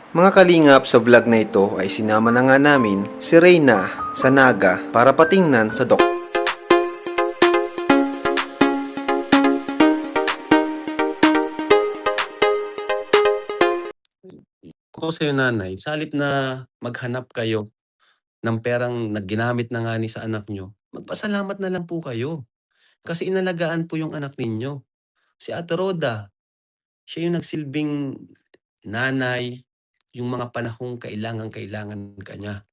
Mga kalingap, sa vlog na ito ay sinama na nga namin si Reyna sa Naga para patingnan sa doktor. Ko sa'yo nanay, sa halip na maghanap kayo ng perang na ginamit na nga ni sa anak nyo, magpasalamat na lang po kayo. Kasi inalagaan po yung anak ninyo. Si Ate Roda, siya yung nagsilbing nanay, yung mga panahong kailangan ka niya.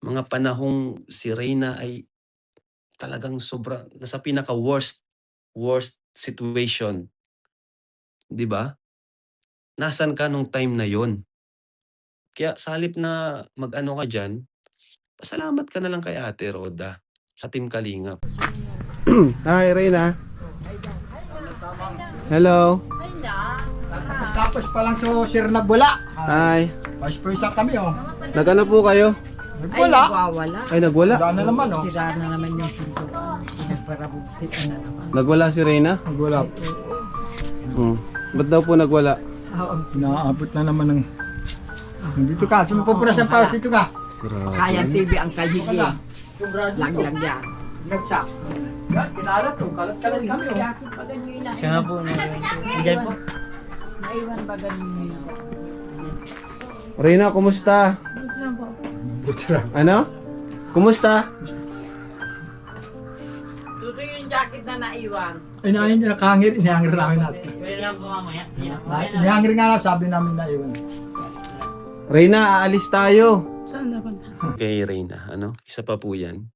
Mga panahong si Reyna ay talagang sobra, nasa worst situation. 'Di ba? Nasaan ka nung time na yon? Kaya sa halip na mag-ano ka diyan, pasalamat ka na lang kay Ate Roda sa Team Kalingap. Hi, Reyna. Hello. Tapos pa lang so sir nagbula. Hi. Vice versa kami oh. Nagano po kayo? Nagbula. Nagwawala. Ay, nagwala. Wala na naman oh. Sira na naman yung pintuan. Para buksit na naman. Nagwala si Reyna? Nagbula. Ba't daw po nagwala? Naabot na naman ng... Dito ka, sino po pula sa palas dito ka? Kaya TV ang kalhigi. Lang yan. Nagsak. Kinalat oh, kalat-kalat kami oh. Siya nga po. Diyan po. Naiwan ba ganun yun? Reyna, kumusta? Butra. Ano? Kumusta? Ito yung jacket na naiwan. Ay nahin niya nakahangir, inihangir namin natin. Pwede lang po mamaya. Inihangir nga lang, sabi namin na iwan. Reyna, aalis tayo. Kay Reyna, isa pa po yan.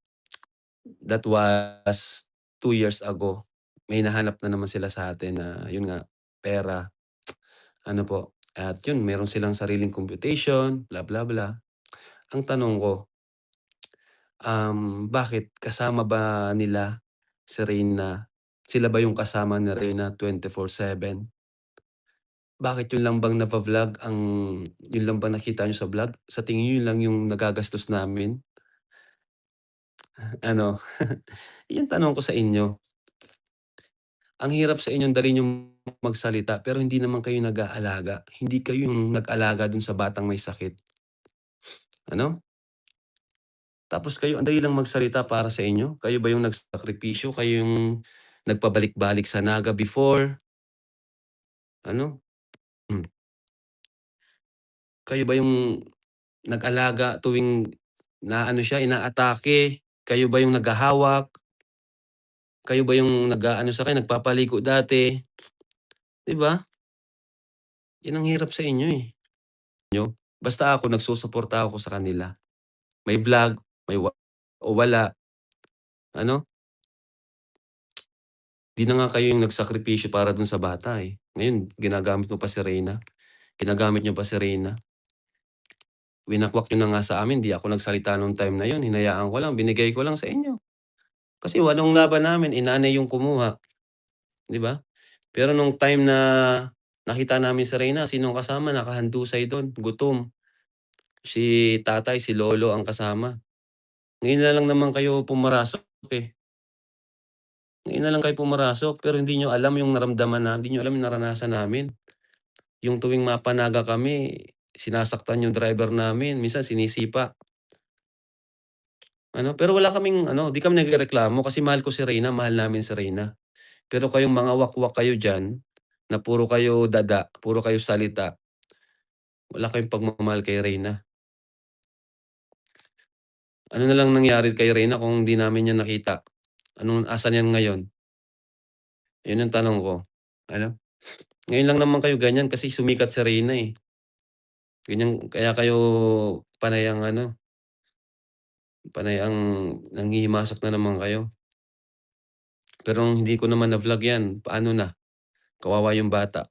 That was 2 years ago. May nahanap na naman sila sa atin na, yun nga, pera. Ano po. At yun, meron silang sariling computation, bla bla bla. Ang tanong ko, bakit kasama ba nila si Reyna? Sila ba yung kasama ni Reyna 24/7? Bakit yun lang bang napa-vlog yun lang bang nakita nyo sa vlog? Sa tingin nyo yun lang yung nagagastos namin? Yung tanong ko sa inyo. Ang hirap sa inyong dali yung magsalita pero hindi naman kayo nag-aalaga. Hindi kayo yung nag-alaga dun sa batang may sakit. Tapos kayo, ang dali lang magsalita para sa inyo. Kayo ba yung nagsakripisyo? Kayo yung nagpabalik-balik sa Naga before? Kayo ba yung nag-alaga tuwing inaatake? Kayo ba yung naghahawak? Kayo ba yung nagpapaligo dati? 'Di ba? Yan ang hirap sa inyo eh. Basta ako, nagsusuporta ako sa kanila. May vlog, may o wala. Di na nga kayo yung nagsakripisyo para dun sa bata eh. Ngayon, ginagamit mo pa si Reyna. Ginagamit nyo pa si Reyna. Winakwak nyo na nga sa amin, di ako nagsalita nung time na yun. Hinayaan ko lang, binigay ko lang sa inyo. Kasi walong laban namin, inanay yung kumuha. Di ba? Pero nung time na nakita namin si Reyna, sinong kasama? Nakahandusay doon, gutom. Si tatay, si lolo ang kasama. Ngayon na lang naman kayo pumarasok eh. Ngayon na lang kayo pumarasok, pero hindi nyo alam yung naramdaman namin, hindi nyo alam yung naranasan namin. Yung tuwing mapanaga kami, sinasaktan yung driver namin, minsan sinisipa. Pero wala kaming, di kami nagreklamo kasi mahal ko si Reyna, mahal namin si Reyna. Pero kayong mga wakwak kayo dyan, na puro kayo dada, puro kayo salita, wala kayong pagmamahal kay Reyna. Ano na lang nangyari kay Reyna kung hindi namin yan nakita? Asan yan ngayon? Yun yung tanong ko. Ngayon lang naman kayo ganyan kasi sumikat si Reyna eh. Ganyan, kaya kayo panay ang nanghihimasok na naman kayo. Pero hindi ko naman na-vlog yan, paano na? Kawawa yung bata.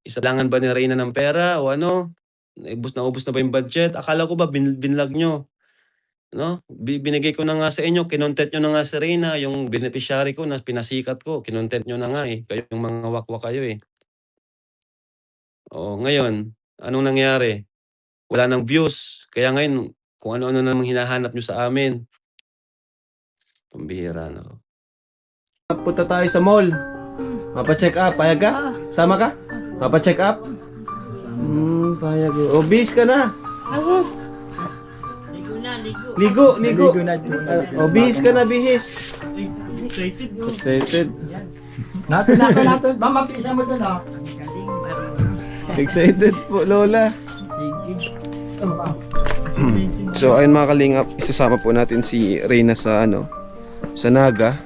Isalangan ba ni Reyna ng pera o Naubos na ba yung budget? Akala ko ba binlog nyo? Binigay ko na nga sa inyo, kinontent nyo na nga si Reyna, yung beneficiary ko na pinasikat ko, kinontent nyo na nga eh. Kayo yung mga wakwak kayo eh. Ngayon, anong nangyari? Wala nang views. Kaya ngayon, kung ano-ano namang hinahanap nyo sa amin. Pambihira na ako. Punta tayo sa mall. Papa-check up, payag ka? Sama ka? Papa-check up? papayag. O, bis ka na. Ligo na, ligo. Ligo, ligo. Ligo na ito. O, bihis ka na, bihis. Ay, excited no. Excited. Natin. Ba, mapisa mo doon ah. Galing, parang. Excited po, Lola. Sige. So ayun mga kalingap, isasama po natin si Reyna sa sa Naga.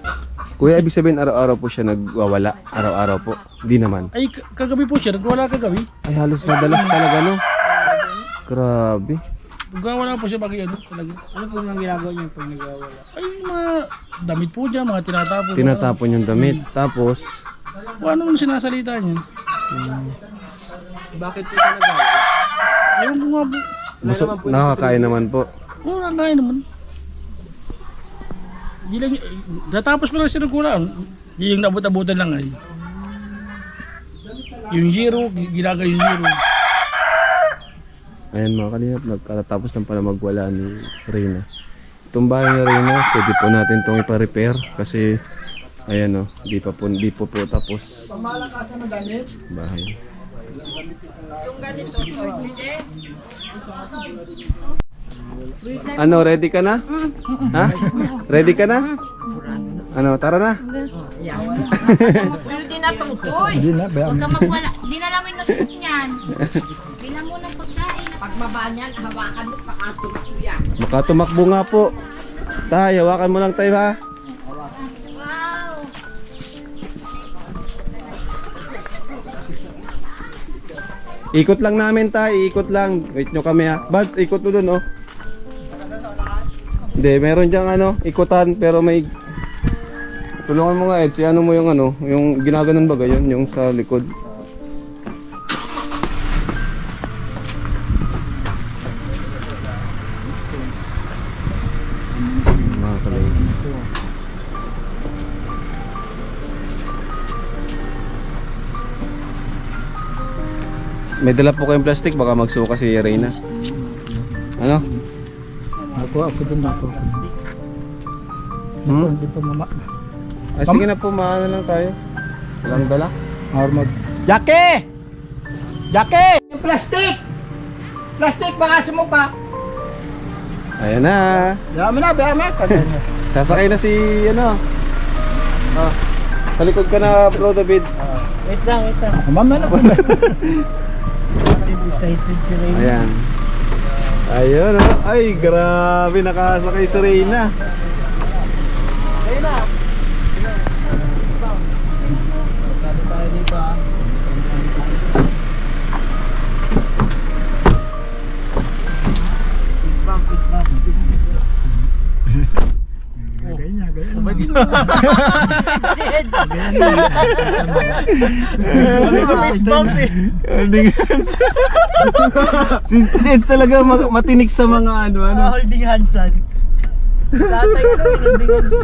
Kuya, ibig sabihin araw-araw po siya nagwawala? Araw-araw po? Hindi naman. Ay, kagabi po siya. Nagwala kagabi. Ay, halos madalas talaga, no? Grabe. Nagwawala po siya bagay ano talaga. Ano po ang ginagawa niyo pag nagwawala? Ay, mga damit po dyan, mga tinatapon. Tinatapon yung damit. Tapos, Kung ano sinasalita niya. Bakit po ka nagawa? Ewan ko nga po. nakakain naman po. Oo, nakakain naman. Di lang, natapos pa lang siya ng kulaan. Di yung nabot-abutan lang ay. Yung zero, ginagawa yung zero. Ayan mga kalingap, nagkatapos ng pala magwala ni Reyna. Itong bahay ni Reyna, pwede po natin itong ipa-repair kasi ayan di po tapos bahay. Ano, ready ka na? Ha? Ready ka na? Ano, tara na. Hindi na tungkoy. Hindi na, ba? Huwag ka magwala. Hindi na namin nasuot niyan. Bilang mo ng pagkain. Pagbaba niyan, hawakan mo, pakatumakbo yan. Makatumakbo nga po. Tay, hawakan mo lang tayo ha. Wow! Ikot lang namin tayo, ikot lang. Wait nyo kami ha. Buds, ikot mo dun Hindi, meron diyang ikutan pero may... Tulungan mo nga Ed, si mo yung yung ginaganon ba gayon, yung sa likod. Mga kalay. May dala po kayong plastic, baka magsuka si Reyna. Ano? Ako dun ako. Hindi pa mama. Ay, sige na po, maano lang tayo. Walang dala. Or mag... Jackie! Jackie! Yung plastic! Plastic, baka sumuka. Ayan na. Bayama. Sasakay na si Oh. Sa likod ka na, Bro David. Wait lang. Mama na po. Excited si Ray. Ayan. Ayun, Ay, grabe, nakasakay si Reyna. Dito tayo dito ah. Peace bump. Ganyan. Peace bump eh. Si Ed talaga matinik sa mga Holding hands ah. Tatay ko na holding hands.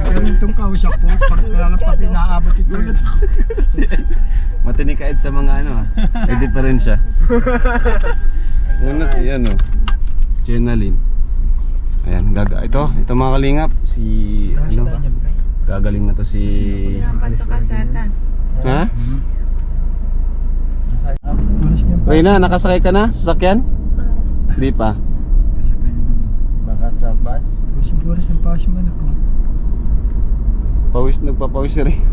Ganyan itong kausap po. Pag inaabot ito. Matinik ka Ed sa mga Pwede pa rin siya. Una si Jenaline. Ayan, ito mga kalingap. Si gagaling na to si... Pasok ka satan. Ha? Reyna, nakasakay ka na sa sasakyan? Hindi pa. Baka sa bus. Siguro sa paus man ako. Nagpapawis si Reyna.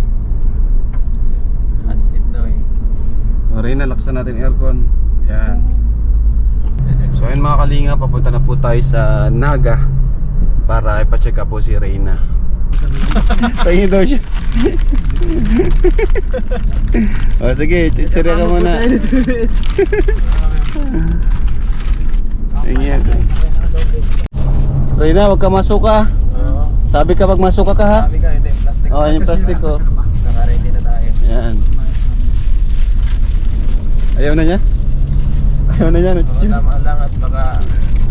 Hot seat daw eh. Reyna, laksan natin aircon. Yan. So ayun mga kalinga, papunta na po tayo sa Naga para ipa-check up po si Reyna. Tingin daw siya. O sige, chichirya ka muna. Tingin. Reyna, wag ka masuka. Sabi ka pag masuka ka ha. Sabi ka, ito yung plastic. O, yung plastic ko. Naka-ready na tayo. Yan. Ayaw na niya? Ayaw na niya. Tama lang at baka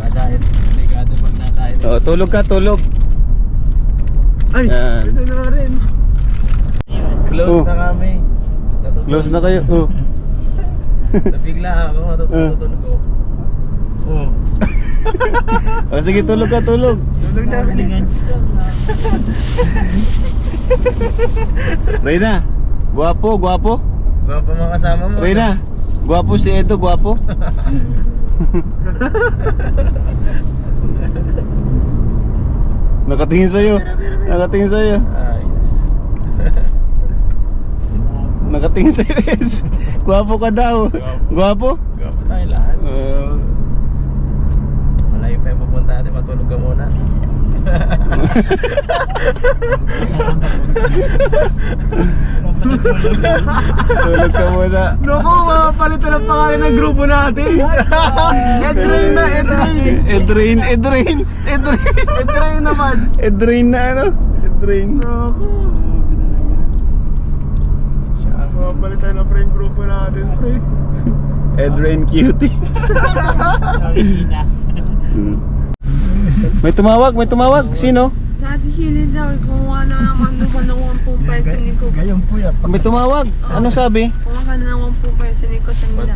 kadahit. Delikado pag na tayo. O, tulog ka, tulog. Ay! Yan. Gusto na rin. Close Oh. na kami. Natutulog. Close na kayo. Oh. Nabigla ako, matutulog ko. Oh. O sige, tulog ka, tulog. Tulog namin. Reyna, guwapo, guwapo. Gwapo mga kasama mo. Reyna, gwapo si Edo, gwapo. Nakatingin sa'yo. Nakatingin sa'yo. Ayos. Nakatingin sa'yo, Es. Gwapo ka daw. Gwapo? Gwapo tayo lahat. Malayo pa yung pupunta natin, matulog ka muna. Tulog ka muna. Naku, mapapalitan ang pangalan ng grupo natin. Edrain na, Edrain. Edrain Edrain na, Mads. Edrain na ano? Edrain. Naku. Mapapalitan na pre yung grupo natin, pre. Edrain cutie. Sorry, Sheena. May tumawag. Sino? Sa ating silid daw, kung ano naman doon ng 10 peso ni ko. Gayon po yan. May tumawag. Ano sabi? Kung ka na ng 10 peso ni ko sa nila.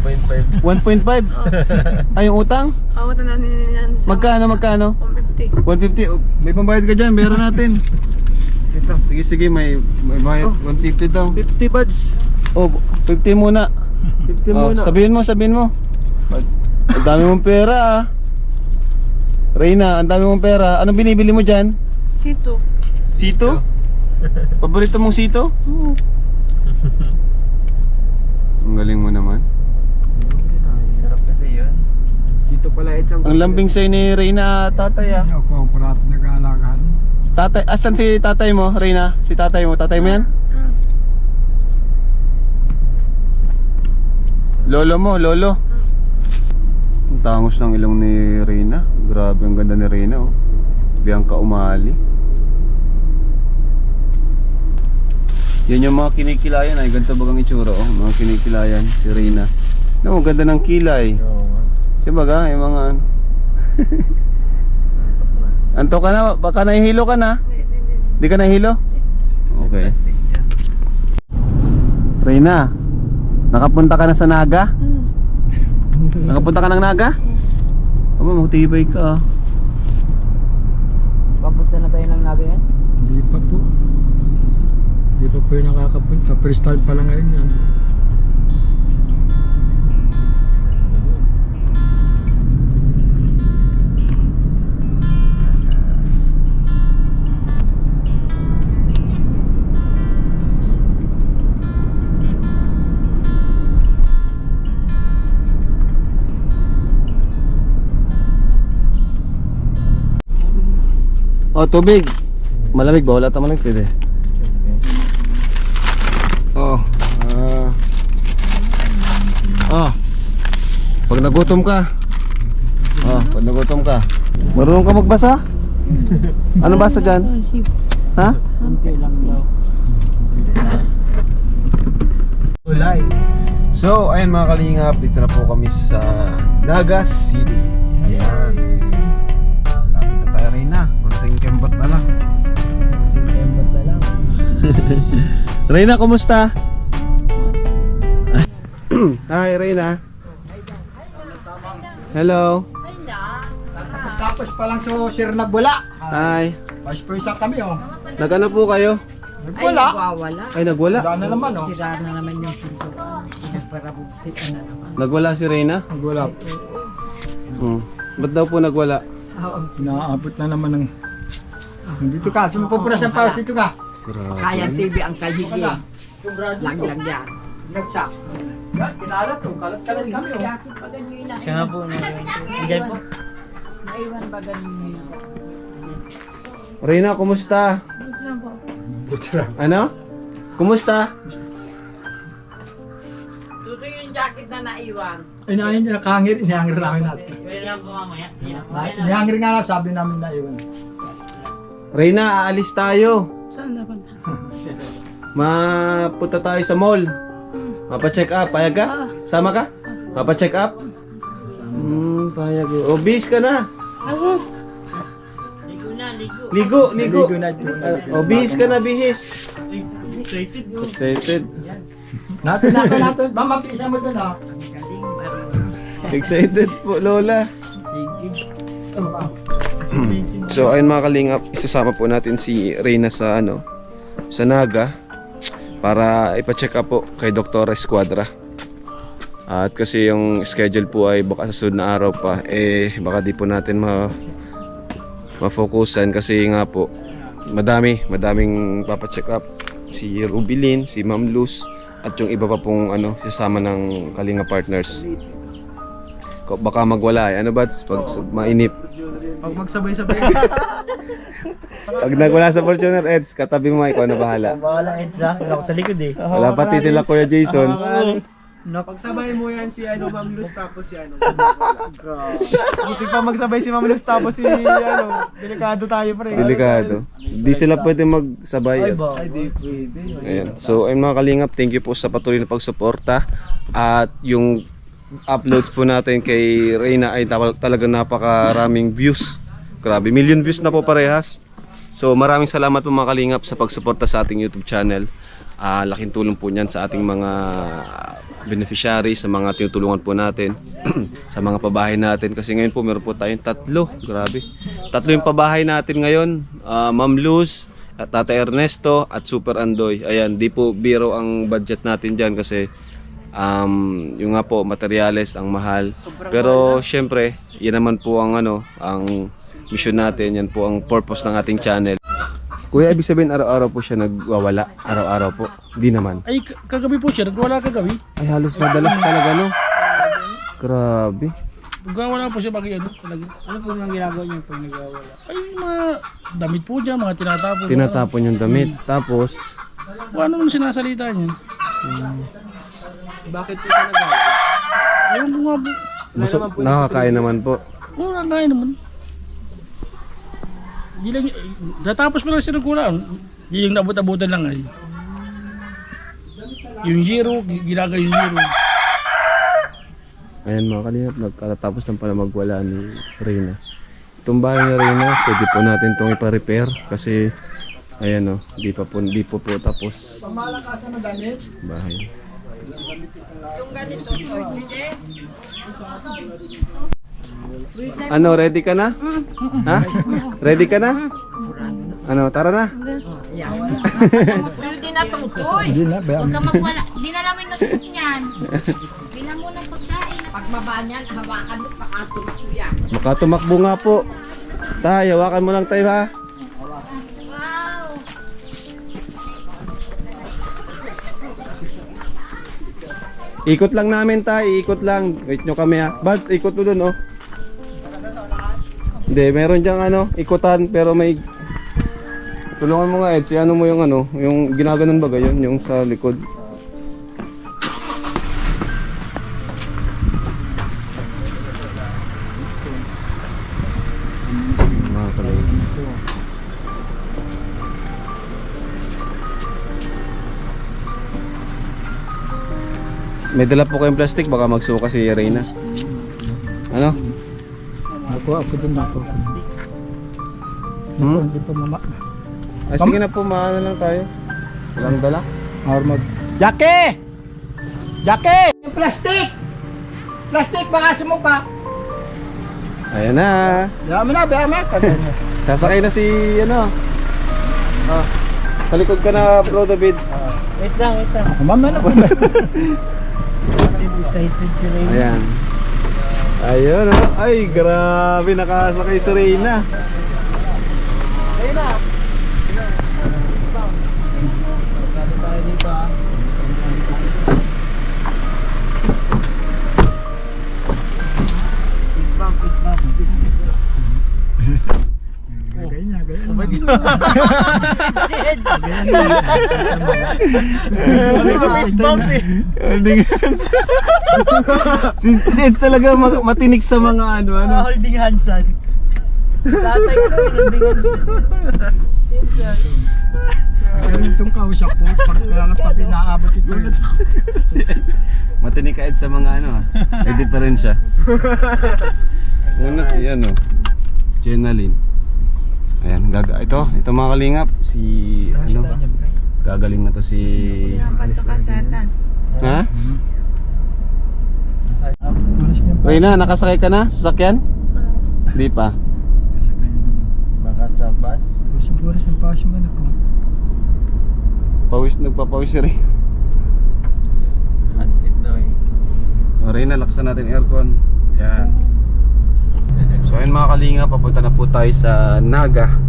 1.5. Ay, yung utang? Awat na nila sa Magkano? 150. 150. Oh, may pambayad ka dyan. Meron natin. Sige. May bayad. 150 daw. 50 buds. Oh, 50 muna. 50 Oh, muna. sabihin mo. Ang dami mong pera ah. Reyna, ang dami mong pera. Anong binibili mo dyan? Sito. Sito? Paborito mong sito? Oo. Ang galing mo naman. Sarap kasi yun. Dito pala itsang. Ang lambing sa'yo ni Reyna, tatay ah. Ako ang parato nag-aalagaan. Tatay, asan si tatay mo, Reyna? Si tatay mo yan? Lolo mo, lolo. Ang tangos ng ilong ni Reyna. Grabe, ang ganda ni Reyna oh. Bianca Umali. Yan yung mga kinikilayan ay ganito bagang itsura oh. Mga kinikilayan si Reyna. No, ang ganda ng kilay. Oo nga. Diba yung mga ano. Anto ka na? Baka nahihilo ka na? Di ka nahihilo? Okay. Plastic yan. Reyna, nakapunta ka na sa Naga? Nakapunta ka ng Naga? Aba, magtibay ka ah. Papunta na tayo ng Naga yan? Hindi pa po. Hindi pa po yung nakakapunta. First time pa lang ngayon yan. Oh, tubig. Malamig ba? Wala tayong malamig pwede. Oh. Pag nagutom ka. Pag nagutom ka. Marunong ka magbasa? Ano basa dyan? Ha? Kunti lang daw. Ulay. So, ayun mga kalingap, dito na po kami sa Naga City. Ayan. Lapit na tayo rin na. Konting kembot na lang. Kembot na lang. Reyna, kumusta? Hi, Reyna. Hello. Tapos pa lang so sir nagbula. Hi. Vice versa kami oh. Nagano po kayo? Nagbula. Ay, nagwala. Wala na naman oh. Sira na naman yung pintuan. Para buksit na naman. Nagwala si Reyna? Nagbula. Ba't daw po nagwala? Naabot na naman ng. Dito ka. Sino po pura sa paus dito ka? Kaya TV ang kahigi. Laglag yan. Nagsak. Kinalat oh. Kalat-kalat kami oh. Jacket pa ganyan na. Siya nga po. Diyan po. Naiwan pa ganyan. Reyna, kumusta? Ano? Kumusta? Ito yung jacket na naiwan. Ay na yun, nakahangir. Inihangir namin natin. Pwede lang po mamaya. Sige na. Inihangir nga lang. Sabi namin na iwan. Reyna, aalis tayo. Saan naman? Mapunta tayo sa mall. Mapa-check up. Payag ka? Sama ka? Mapa-check up? Payag. O, bis ka na. Ligo na, ligo. Ligo. Ligo na ito. O, bihis ka na, bihis. Excited no? Excited. Natin. Mama, pisa mo doon ah. Excited po, Lola. So, ayun mga kalingap, isasama po natin si Reyna sa sa Naga para ipa-check up po kay Dr. Escuadra. At kasi yung schedule po ay baka sa sunod na araw pa, baka di po natin ma-focusan kasi nga po madaming papacheck up, si Rubilin, si Ma'am Luz, at yung iba pa pong sasama ng Kalinga Partners. Baka magwala ano ba pag mainip. Pag magsabay-sabay. Pag nagwala sa Fortuner, Eds, katabi mo, ikaw na bahala. Bahala Edsa, wala ko sa likod eh. Wala pati sila Kuya Jason. Pagsabay mo yan si Ma'am Luz tapos si Buti pa magsabay si Ma'am Luz tapos si delikado tayo pre. Delikado. Di sila pwede magsabay. Ay ba? Ay di pwede. Ayan. So ayun mga kalingap, thank you po sa patuloy na pagsuporta. At yung uploads po natin kay Reyna ay talagang napakaraming views. Grabe, million views na po parehas. So maraming salamat po mga kalingap sa pagsuporta sa ating YouTube channel. Laking tulong po niyan sa ating mga beneficiaries, sa mga tinutulungan po natin, sa mga pabahay natin. Kasi ngayon po meron po tayong 3. Grabe. 3 yung pabahay natin ngayon. Ma'am Luz, at Tata Ernesto, at Super Andoy. Ayan, di po biro ang budget natin dyan kasi yung nga po, materyales ang mahal. Pero syempre, yan naman po ang ang mission natin. Yan po ang purpose ng ating channel. Kuya, ibig sabihin araw-araw po siya nagwawala? Araw-araw po? Hindi naman. Ay, kagabi po siya, nagwala kagabi. Ay, halos madalas talaga, no? Grabe. Nagwawala po siya bagay talaga. Ano po yung ginagawa niyo pag nagwawala? Ay, mga damit po dyan, mga tinatapon. Tinatapon yung damit. Tapos, Kung ano nung sinasalita niya. Bakit po talaga? Ayaw ko nga po. nakakain naman po. Oo, nakakain naman. Di lang, natapos mo lang siya ng kulaan. Di yung nabot-abutan lang ay. Yung zero, ginagawa yung zero. Ayan mga kalingap, nagkatapos ng pala magwala ni Reyna. Itong bahay ni Reyna, pwede po natin itong ipa-repair kasi ayan di po tapos Pamalakasan na damit. bahay. Ano, ready ka na? Ha? Ready ka na? Ano, tara na. Hindi na tutoy. Huwag ka magwala. Di na namin nasuot niyan. Bilang mo ng pagkain. Pagbaba niyan, hawakan mo pakatulog ko yan. Makatumakbo nga po. Tay, hawakan mo lang tayo ha. Wow! Ikot lang namin tayo, ikot lang. Wait nyo kami ha. Bads, ikot mo dun Hindi, meron dyang ikutan pero may... Tulungan mo nga Ed, si mo yung yung ginaganon ba gayon, yung sa likod. Mga kalingap. May dala po kayong plastic, baka magsuka si Reyna. Ano? Ako din ako. Hindi pa mama. Ah, sige na po, maano lang tayo. Walang dala. Armag. Jackie! Jackie! Yung plastic! Plastic baka sumuka. Ayan na. Bayaan mo na. Sasakay na si sa likod ka na, Bro David. Wait lang. Mama na po. Excited si Ray. Ayan. Ayun Ay, grabe, nakasakay si Reyna. Reyna! Tayo dito ah. Fist bump. Si Ed talaga matinik sa mga Holding hands on. Tatay ko rin holding hands. Itong kausap po, pag inaabot ito. Matinik ka Ed sa mga Edit pa rin siya. Una si Jenaline. Ayan, ito mga kalingap, si gagaling na to si Ha? Reyna, nakasakay ka na sa sasakyan? Hindi pa. Baka sa bus. Siguro sa bus man ako. Nagpapawis si Reyna. Hot seat daw eh. O Reyna, laksan natin aircon. Yan. So ayun mga kalinga, papunta na po tayo sa Naga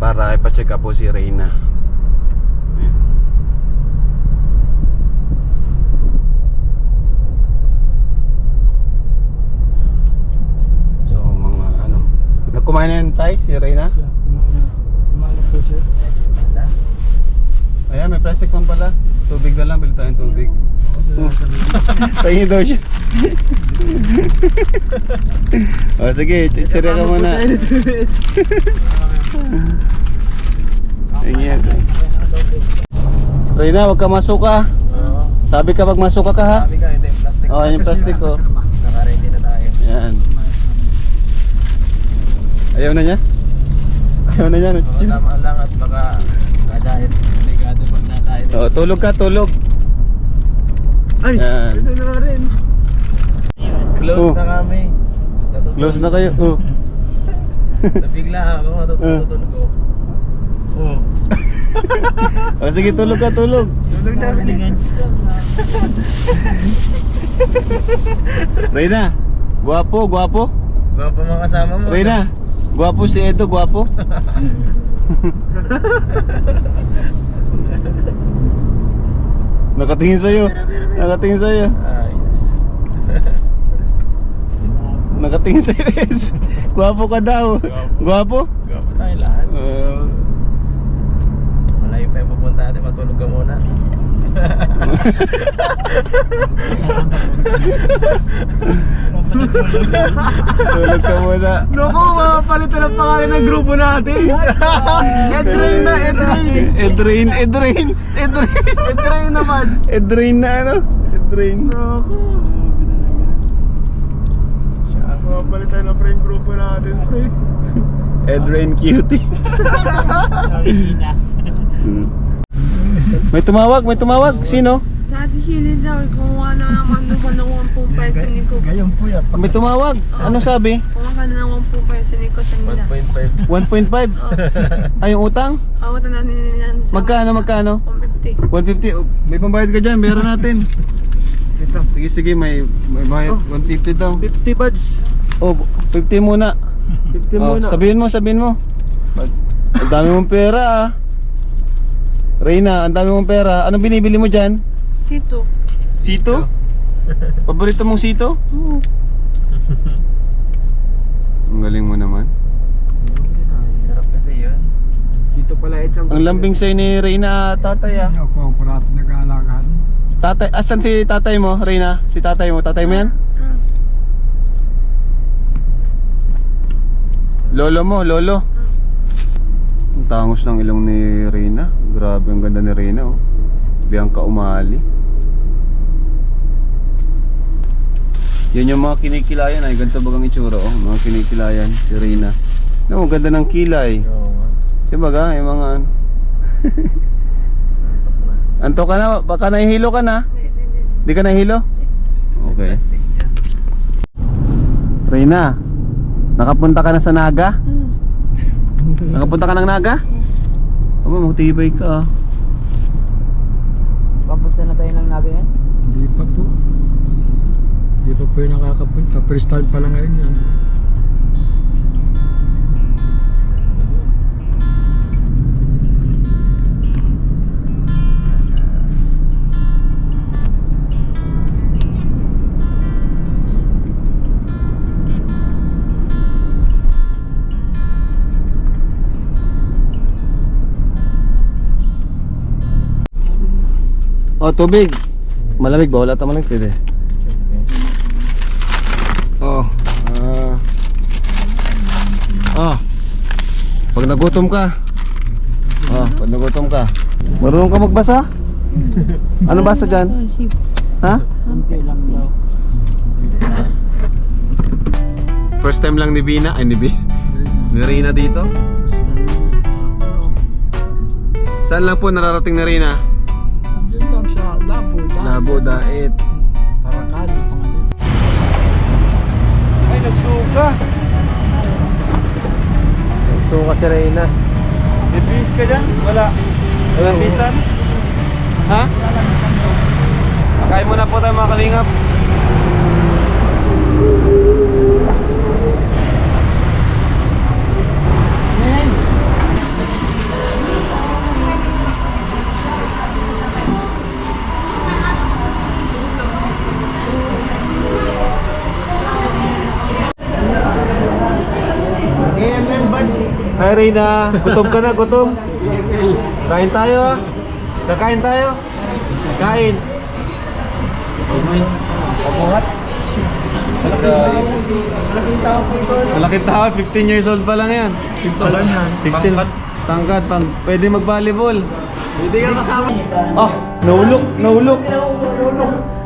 para ipa-check up po si Reyna. Ayan. So mga ano, nagkumain na yun tayo si Reyna? Kumain po siya. Ayan, may plastic pang pala. Tubig na lang, bili tayong tubig. Tayo daw siya. O sige, tsirya ka muna. Ayan. Reyna, huwag ka masuka. Sabi ka pag masuka ka ha. Sabi ka, ito yung plastic. O, yung plastic ko. Naka-ready na tayo. Ayan. Ayaw na niya? Ayaw na niya. Tama lang at baka kadahit. Delikado pag natayo. O, tulog ka, tulog. Ay! Yan. Gusto na rin. Close Oh. na kami. Close na kayo. Oh. Nabigla ako, matutulog ako. Oh. O sige, tulog ka, tulog. Tulog namin. Reyna, guwapo, guwapo. Mga pa mga kasama mo. Reyna, guwapo si Edo, guwapo. Nakatingin sa'yo. Nakatingin sa'yo. Ayos. Nakatingin sa'yo, Es. Guwapo ka daw. Guwapo? Gwapo tayo lahat. Malayo pa yung pupunta natin, matulog ka muna. Tulog ka muna. Naku, mapapalitan ang pangalan ng grupo natin. Edrain na, Edrain. Edrain, Edrain, Edrain. Edrain na, Mads. Edrain na ano? Edrain. Naku. Mapapalitan na pre yung grupo natin, pre. Edrain cutie. Sorry, Sheena. May tumawag, may tumawag. Sino? Sa ating hilid daw, kumuha na naman ng 10 peso ni ko. Gayon po yan. May tumawag. Ano sabi? Kumuha ka na ng 10 peso ni ko sa nila. 1.5. 1.5? Ay, yung utang? Awat na natin sa Magkano, magkano? 150. 150. Oh, may pambayad ka dyan, meron natin. Sige, sige, may bayad. 150 daw. 50 buds. Oh, 50 muna. 50 Oh, muna. sabihin mo, sabihin mo. Ang dami mong pera ah. Reyna, ang dami mong pera. Anong binibili mo dyan? Sito. Sito? Paborito mong sito? Oo. Ang galing mo naman. Sarap kasi yun. Dito pala itsang. Ang lambing sa'yo ni Reyna, tatay ah. Ako ang parato nag-aalagaan. Tatay, asan si tatay mo, Reyna? Si tatay mo yan? Lolo mo, lolo. Ang tangos ng ilong ni Reyna. Grabe, ang ganda ni Reyna oh. Bianca Umali. Yan yung mga kinikilayan ay ganito bagang itsura oh. Mga kinikilayan si Reyna. No, ang ganda ng kilay. Oo nga. Diba yung mga ano. Anto ka na? Baka nahihilo ka na? Di ka nahihilo? Okay. Plastic yan. Reyna, nakapunta ka na sa Naga? Nakapunta ka ng Naga? Aba, magtibay ka ah. Papunta na tayo ng Naga yan? Hindi pa po. Hindi pa po yung nakakapunta. First time pa lang ngayon yan. Oh, tubig. Malamig ba? Wala tama lang pwede. Oh. Pag nagutom ka. Pag nagutom ka. Marunong ka magbasa? Ano basa dyan? Ha? Kunti lang daw. First time lang ni Bina, ay ni Reyna dito? Saan lang po nararating ni Reyna? Yun lang sa Labo. Labo, Dait. Parakali, pangalan. Ay, nagsuka. Nagsuka si Reyna. May bis ka dyan? Wala. Walang bisan? Ha? Kain muna po tayo mga kalingap. AMM buds. Hi Reyna, gutom ka na, gutom? Kain tayo ah. Kakain tayo. Kain. Pabuhat. Malaking tao po ito. Malaking tao, 15 years old pa lang yan. 15. Tangkad, pwede mag-volleyball. Hindi ka kasama. Ah, no look, no look.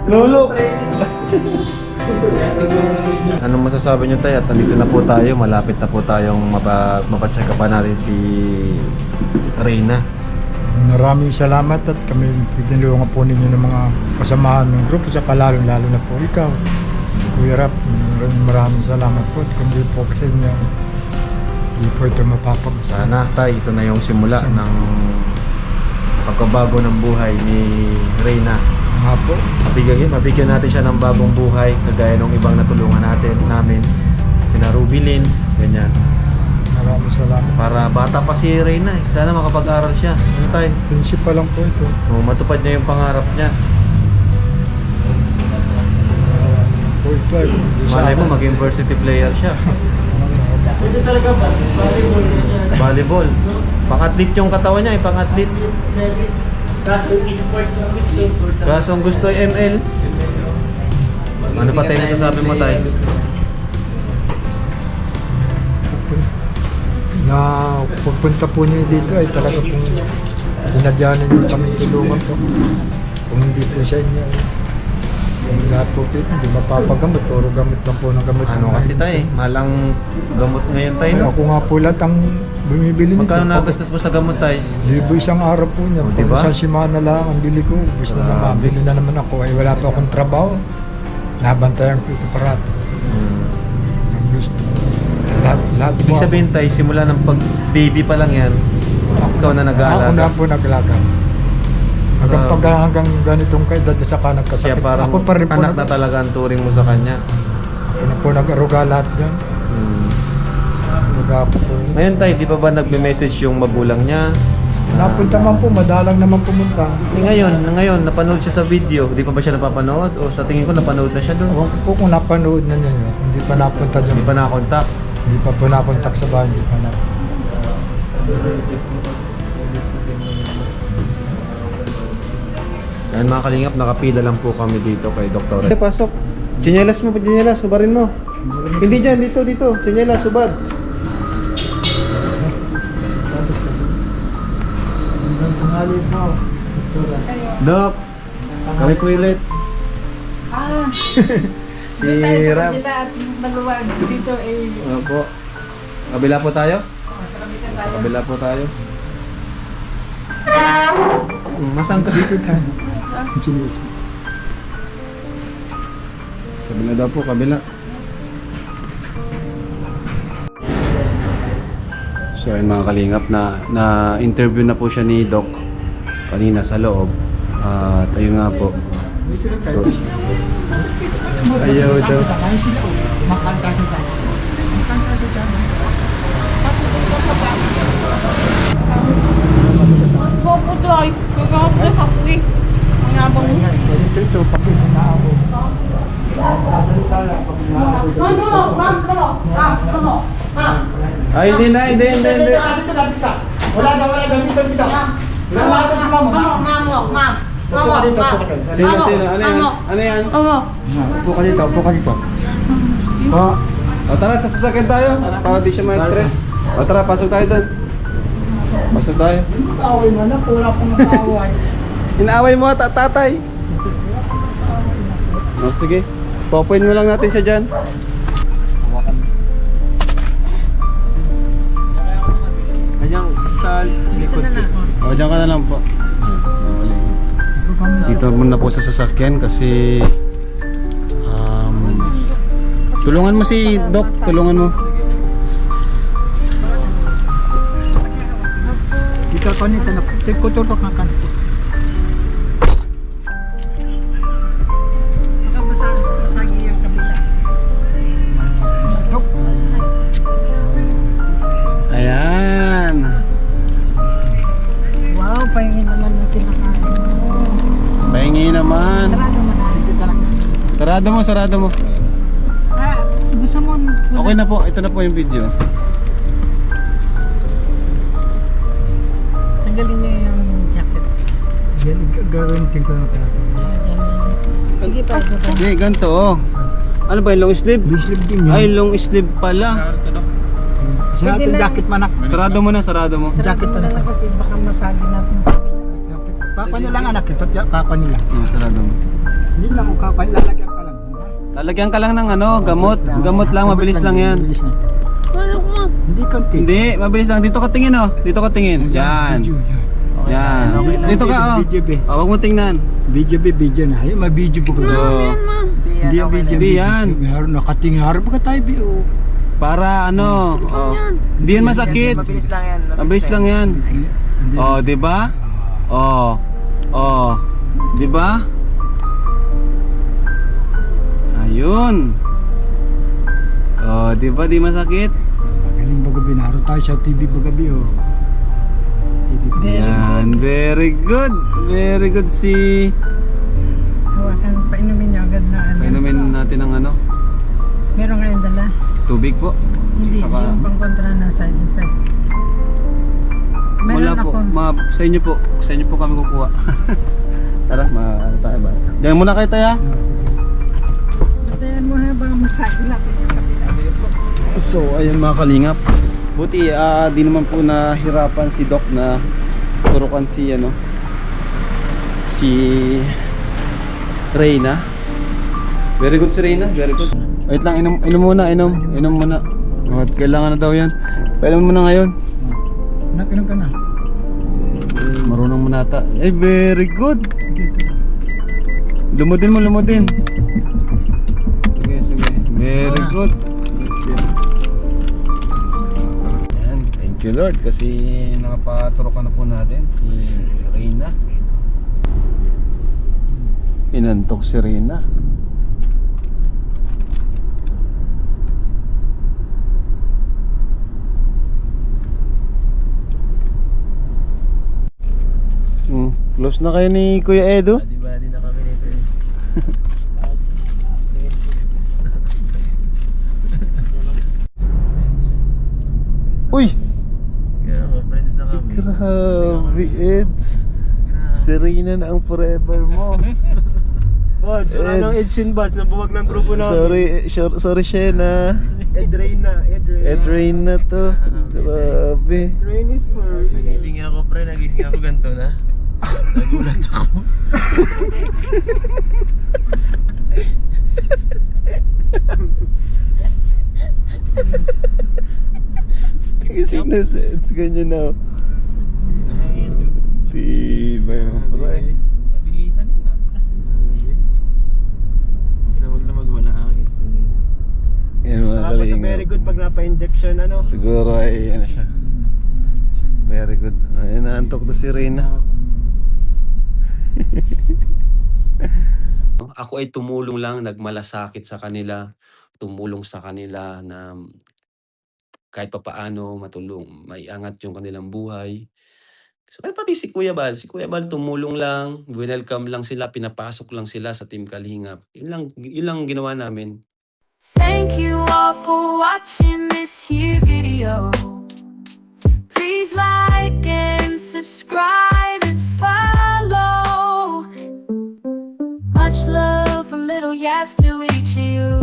No look. Anong masasabi nyo tayo? At nandito na po tayo, malapit na po tayong mapacheck up natin si Reyna. Maraming salamat at kami pinulungan po ninyo ng mga kasamahan ng grupo sa lalo na po ikaw, Kuya Rap. Maraming salamat po at kundi po sa inyo. Hindi po ito mapapag. Sana tay, ito na yung simula ng pagkabago ng buhay ni Reyna. Nga po. Mabigyan natin siya ng bagong buhay kagaya ng ibang natulungan namin sina Rubilin, ganyan. Maraming salamat. Para bata pa si Reyna eh. Sana makapag-aral siya. Ano tayo? Prinsipal lang po ito. Matupad niya yung pangarap niya. Po ito ay Malay mo maging varsity player siya. Ito talaga buds. Volleyball. Volleyball. Pang-athlete yung katawan niya eh, pang-athlete. Kaso esports ang gusto. Kaso ang gusto ay ML. Ano pa tayo nasasabi mo tayo? na pagpunta po niyo dito ay talaga pong sinadyanan niyo kami tulungan po. Kung hindi po sa inyo, yung lahat po dito, hindi mapapagamot. Puro gamot lang po ng gamot. Ano kasi tayo eh, malang gamot ngayon tayo. Ay, No? ako nga po lahat ang bumibili nito. Magkano nagastos mo sa gamot tayo? Libo isang araw po niya. O, Pag diba? isang simana lang ang bili ko. Gusto na Grabe. mabili na naman ako. Ay wala pa akong trabaho. Nabantayan ko ito parati. Ang gusto. Lahat Ibig po sabihin tayo, simula ng pag-baby pa lang yan, ikaw na ako nag-aalaga. na po nag-alaga. Hanggang ganitong kaedad na saka nagkasakit. Siya parang ako pa rin po anak na talaga ang turing mo sa kanya. Ako na po nag-aruga lahat dyan. Aruga ako po. Ngayon tayo, di pa ba nagme-message yung magulang niya? Napunta man po, madalang naman pumunta. Ngayon, napanood siya sa video. Di pa ba siya napapanood? O sa tingin ko, napanood na siya doon. Ewan ko po kung napanood na niya yun. Hindi pa napunta dyan. Di pa nakakontak. Hindi pa po nakontak sa bahay. Hindi pa na. Ayan mga kalingap, nakapila lang po kami dito kay Dr. Red. Pasok. Chinelas mo, chinelas, subarin mo. Hindi dyan, dito. Chinelas, subad. Hanggang tanghali po. Dok, kami po ulit. Si Ram. Maluwag dito eh. Opo. Kabila po tayo? Sa kabila po tayo. Masang ka dito tayo. Kabila daw po, kabila. So ayun mga kalingap, na interview na po siya ni Doc kanina sa loob. At ayun nga po. Ayaw daw. Bobo doy. Gagawin na sa kuli. Ang yabang mo. Ito, pag inaako. Ay, hindi na, hindi. Wala ka dito. Wala ka si mama. Sino? Ano yan? Upo ka dito. O tara, sasakyan tayo para di siya ma-stress. O tara, pasok tayo doon. Pasok tayo. Away mo na, wala pong away. Inaaway mo tatay. O sige, popoin mo lang natin siya dyan. Kanyang sa likod. O dyan ka na lang po. Dito muna po sa sasakyan kasi tulungan mo si Doc, tulungan mo. Dito ko nito, tikututok na kanito. Sarado mo, sarado mo. Gusto mo? Okay na po, ito na po yung video. Tanggalin niyo yung jacket. Yan, gagamitin ko na kaya. Sige pa, ito pa. Hindi, ganito oh. Ano ba yung long sleeve? Blue sleeve din yan. Ay, long sleeve pala. Sa natin jacket manak. Sarado mo na, sarado mo. Jacket Sarado mo na talaga. lang kasi baka masagi natin. Kakwa niya lang anak, ito kakwa nila. Oh, sarado mo. Hindi lang kung kakwa, lalagyan ka lang. Lalagyan ka lang ng ano, gamot. Gamot lang, mabilis lang yan. Mabilis na. Ano ko? Hindi konti. Hindi, mabilis lang. Dito ka tingin oh. Dito ka tingin. Yan. Video, yan. Yan. Dito ka oh. Video, be. Oh, wag mo tingnan. Video, be, video na. Ay, may video po ko. Oh. Hindi yan video. Hindi yan. Meron nakatingin. Harap ka tayo, be. Oh. Para ano, oh. Hindi yan masakit. Mabilis lang yan. Mabilis lang yan. Hindi. Oh, 'di ba? Oh. Oh. 'Di ba? Ayun. Oh, 'di ba di masakit? Magaling bagabi. Naro tayo sa TV bagabi, oh. Sa TV bagabi. Yan, very good. Very good si Hawakan, painumin niyo agad na ano. Painumin natin ng ano, Meron kayong dala? tubig po. Hindi, Saka- yung pang-kontra na side effect. Meron Wala po. ako. Sa inyo po. Sa inyo po kami kukuha. Tara, tayo ba? Diyan muna kayo tayo. Patayan mo habang masagi natin yung kapila. So, ayun mga kalingap. Buti, di naman po nahirapan si Doc na turukan si, si Reyna. Very good si Reyna, very good. Wait lang, inom muna. At kailangan na daw yan. Painom mo na ngayon. Nakinom ka na. Marunong manata. Eh, very good. Lumudin mo. Sige. Very good. Ayan, thank you Lord kasi nakapaturo ka na po natin si Reyna. Inantok si Reyna. Close na kayo ni Kuya Edo? Badi na kami nito eh. Uy! Kaya mga friends na kami. Grabe, Eds. Si Reyna na ang forever mo. Bods, yung anong Ed Shin Bods na buwag ng grupo namin. Sorry Shena. Ed Reyna to. Grabe. Rain is for real. Nagising ako pre, nagising ako ganito na. Nagulat ako. Kasi na sa Eds ganyan na. Diba yung pre. Mabilisan yan ah. Basta wag na magwala ang ex na nito. Yan mga Tapos kalingap. very good pag napa-injection Siguro ay ano siya. Very good. Ay, naantok na si Reyna. Ako ay tumulong lang, nagmalasakit sa kanila, tumulong sa kanila na kahit papaano maiangat yung kanilang buhay. So, pati si Kuya Bal tumulong lang, welcome lang sila, pinapasok lang sila sa Team Kalingap. Yun lang ginawa namin. Thank you all for watching this here video. Please like and subscribe and follow. Much love from Little Yas to each of you.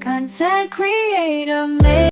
Content creator.